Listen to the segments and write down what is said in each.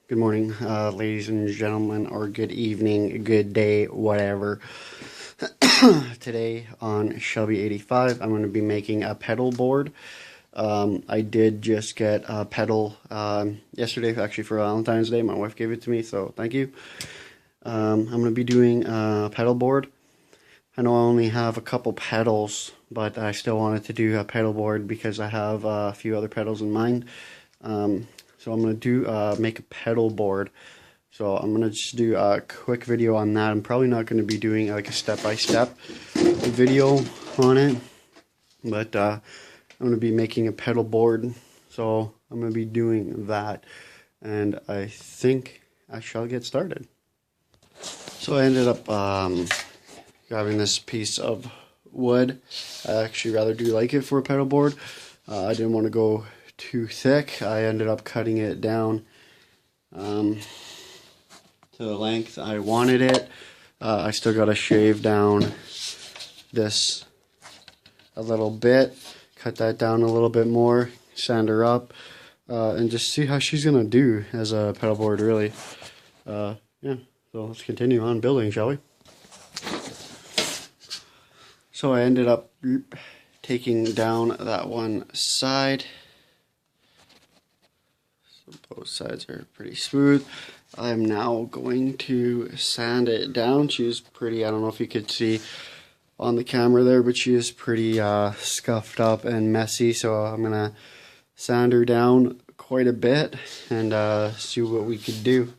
Good morning, ladies and gentlemen, or good evening, good day, whatever. Today on Shelby 85, I'm going to be making a pedal board. I did just get a pedal yesterday, actually for Valentine's Day. My wife gave it to me, so thank you. I'm going to be doing a pedal board. I know I only have a couple pedals, but I still wanted to do a pedal board because I have a few other pedals in mind. So I'm going to do make a pedal board. So I'm going to just do a quick video on that. I'm probably not going to be doing like a step-by-step video on it. But I'm going to be making a pedal board. So I'm going to be doing that. And I think I shall get started. So I ended up grabbing this piece of wood. I actually rather do like it for a pedal board. I didn't want to go too thick. I ended up cutting it down to the length I wanted it. I still got to shave down this a little bit, cut that down a little bit more, sand her up, and just see how she's gonna do as a pedal board, really. Yeah, so let's continue on building, shall we? So I ended up taking down that one side. Both sides are pretty smooth. I'm now going to sand it down. She's pretty, I don't know if you could see on the camera there, but she is pretty scuffed up and messy. So I'm going to sand her down quite a bit and see what we could do.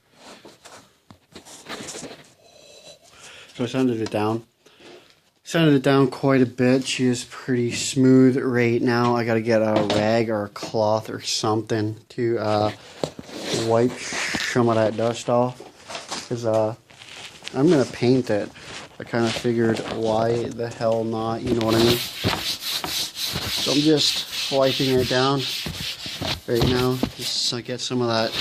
So I sanded it down. Sanded it down quite a bit. She is pretty smooth right now. I gotta get a rag or a cloth or something to wipe some of that dust off, because I'm gonna paint it. I kind of figured, why the hell not, you know what I mean? So I'm just wiping it down right now, just to get some of that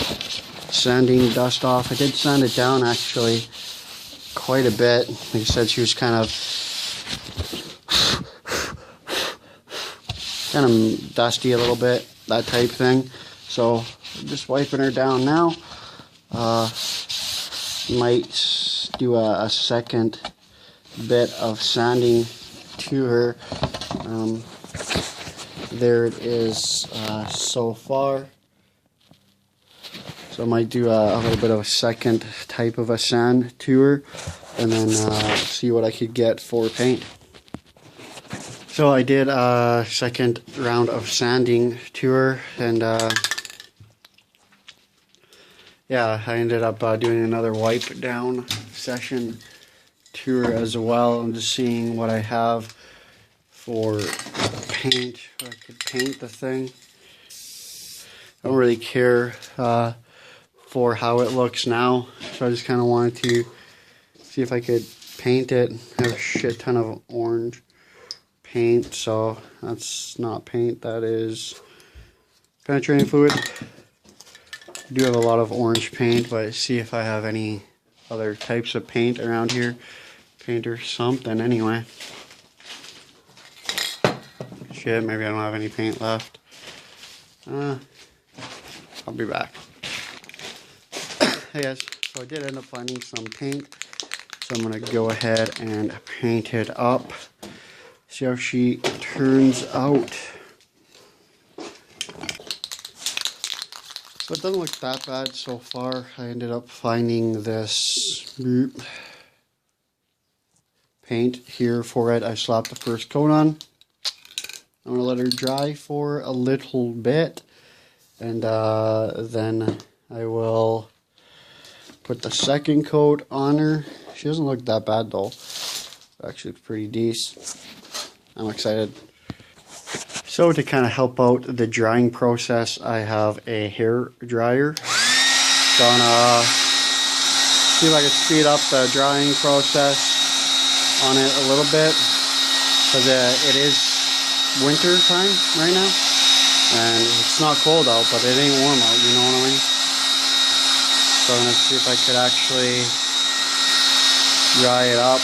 sanding dust off. I did sand it down actually quite a bit. Like I said, she was kind of dusty a little bit, that type thing. So I'm just wiping her down now. Might do a second bit of sanding to her. There it is so far. So I might do a little bit of a second type of a sand to her, and then see what I could get for paint. So I did a second round of sanding to her, and yeah, I ended up doing another wipe down session to her as well. I'm just seeing what I have for paint. I could paint the thing. I don't really care for how it looks now, so I just kind of wanted to see if I could paint it. I have a shit ton of orange paint, so that's not paint, that is penetrating fluid. I do have a lot of orange paint, but see if I have any other types of paint around here. Paint or something anyway. Shit, maybe I don't have any paint left. I'll be back. Hey guys, so I did end up finding some paint, so I'm gonna go ahead and paint it up. See how she turns out. So it doesn't look that bad so far. I ended up finding this paint here for it. I slapped the first coat on. I'm gonna let her dry for a little bit, and then I will put the second coat on her. She doesn't look that bad though. Actually, it's pretty decent. I'm excited. So to kind of help out the drying process, I have a hair dryer. Gonna see if I can speed up the drying process on it a little bit, because it is winter time right now, and it's not cold out, but it ain't warm out, you know what I mean? So I'm gonna see if I could actually dry it up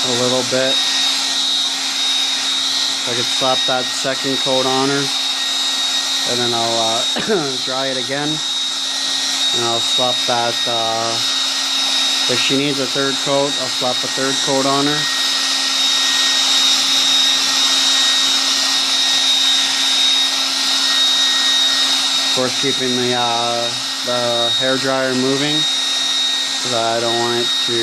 a little bit. I could slap that second coat on her, and then I'll dry it again, and I'll slap that, if she needs a third coat, I'll slap a third coat on her. Of course, keeping the hair dryer moving, because I don't want it to,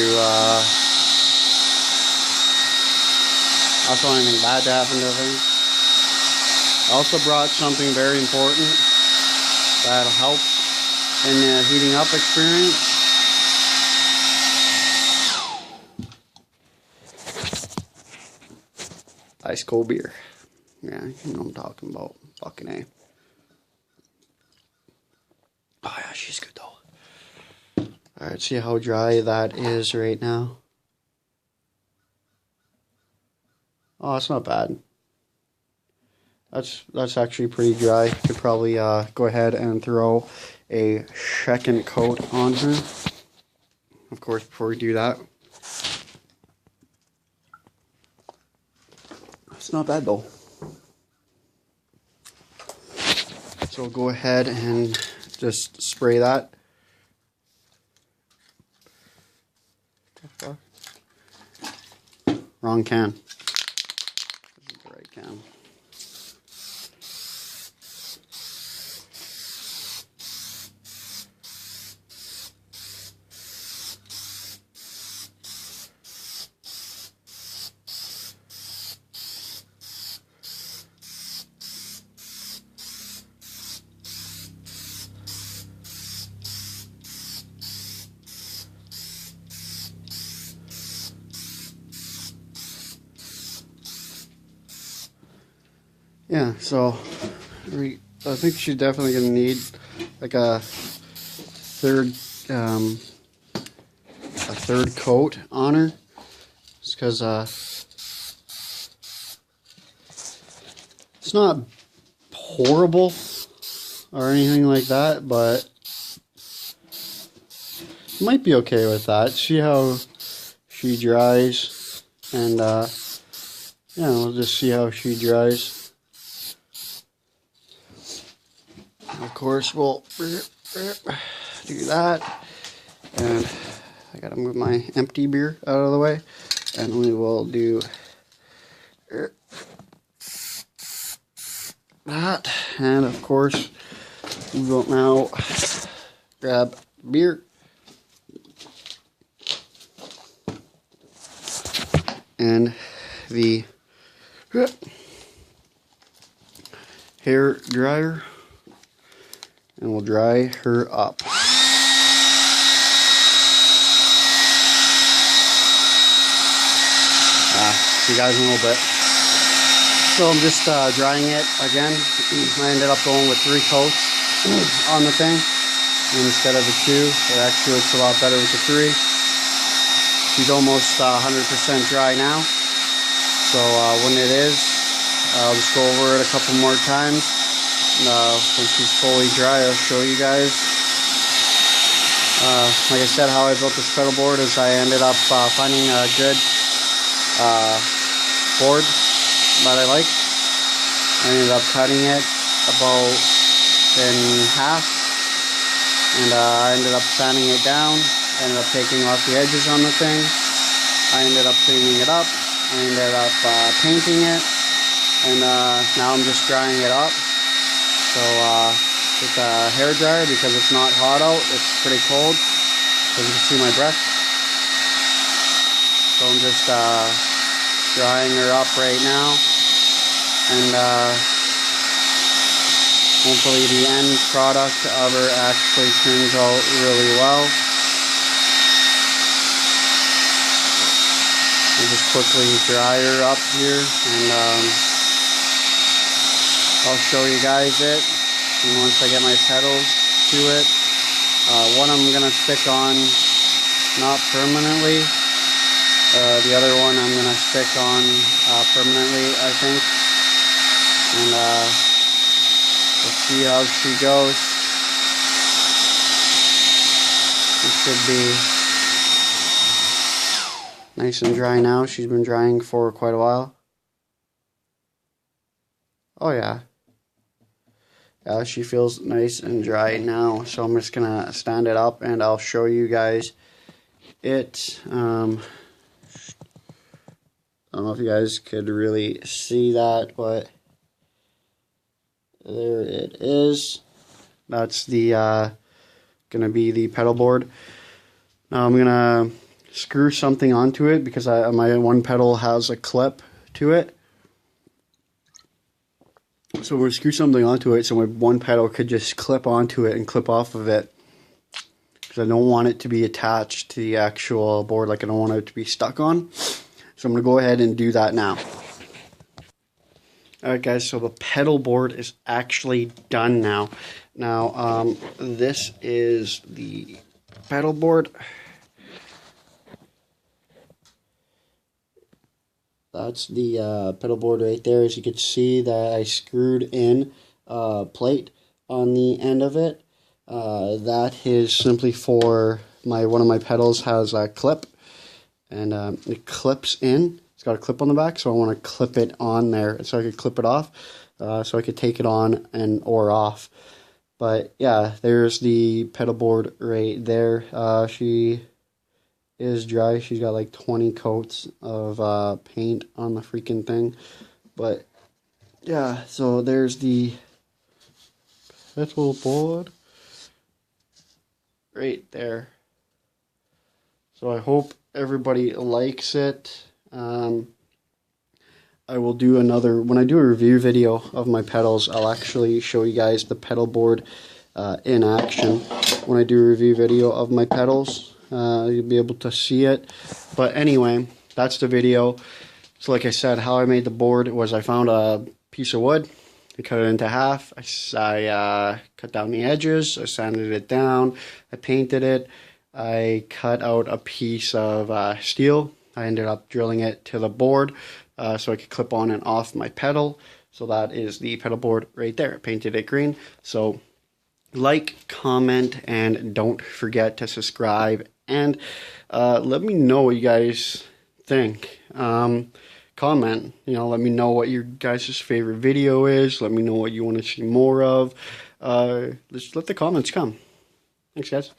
I don't want anything bad to happen to the thing. I also brought something very important that'll help in the heating up experience. Ice cold beer. Yeah, you know what I'm talking about. Fucking A. Oh yeah, she's good though. Alright, see how dry that is right now. Oh, it's not bad. That's actually pretty dry. Could probably go ahead and throw a second coat on her. Of course, before we do that, it's not bad though. So we'll go ahead and just spray that. Wrong can. This is the right can. Yeah, so I think she's definitely gonna need like a third coat on her, just because it's not horrible or anything like that, but might be okay with that. See how she dries, and yeah, we'll just see how she dries. Of course, we'll do that, and I gotta move my empty beer out of the way, and we will do that, and of course, we will now grab beer and the hair dryer, and we'll dry her up. See you guys in a little bit. So I'm just drying it again. I ended up going with 3 coats on the thing instead of the 2. It actually looks a lot better with the 3. She's almost 100% dry now. So when it is, I'll just go over it a couple more times. When she's fully dry, I'll show you guys. Like I said, how I built this pedal board is I ended up finding a good board that I like. I ended up cutting it about in half, and I ended up sanding it down. I ended up taking off the edges on the thing. I ended up cleaning it up. I ended up painting it, and now I'm just drying it up. So with a hair dryer, because it's not hot out, it's pretty cold. As you can see my breath. So I'm just drying her up right now, and hopefully the end product of her actually turns out really well. I'll just quickly dry her up here, and I'll show you guys it. And once I get my pedals to it, one I'm gonna stick on not permanently. The other one I'm gonna stick on permanently, I think. And we'll see how she goes. It should be nice and dry now. She's been drying for quite a while. Oh yeah. She feels nice and dry now, so I'm just gonna stand it up and I'll show you guys it. I don't know if you guys could really see that, but there it is. That's the gonna be the pedal board. Now I'm gonna screw something onto it because my one pedal has a clip to it. So we're gonna screw something onto it so my one pedal could just clip onto it and clip off of it. Because I don't want it to be attached to the actual board, like I don't want it to be stuck on. So I'm gonna go ahead and do that now. Alright guys, so the pedal board is actually done now. Now this is the pedal board. That's the pedal board right there. As you can see that I screwed in a plate on the end of it. That is simply for one of my pedals has a clip, and it clips in. It's got a clip on the back, so I want to clip it on there so I could clip it off, so I could take it on or off. But yeah, there's the pedal board right there. She is dry. She's got like 20 coats of paint on the freaking thing. But yeah, so there's the pedal board right there. So I hope everybody likes it. I will do another, when I do a review video of my pedals, I'll actually show you guys the pedal board in action. When I do a review video of my pedals, you'll be able to see it. But anyway, that's the video. So like I said, how I made the board was I found a piece of wood, I cut it into half, I cut down the edges, I sanded it down, I painted it, I cut out a piece of steel. I ended up drilling it to the board so I could clip on and off my pedal. So that is the pedal board right there. I painted it green. So like, comment, and don't forget to subscribe. And let me know what you guys think. Comment, let me know what your guys' favorite video is. Let me know what you want to see more of. Just let the comments come. Thanks, guys.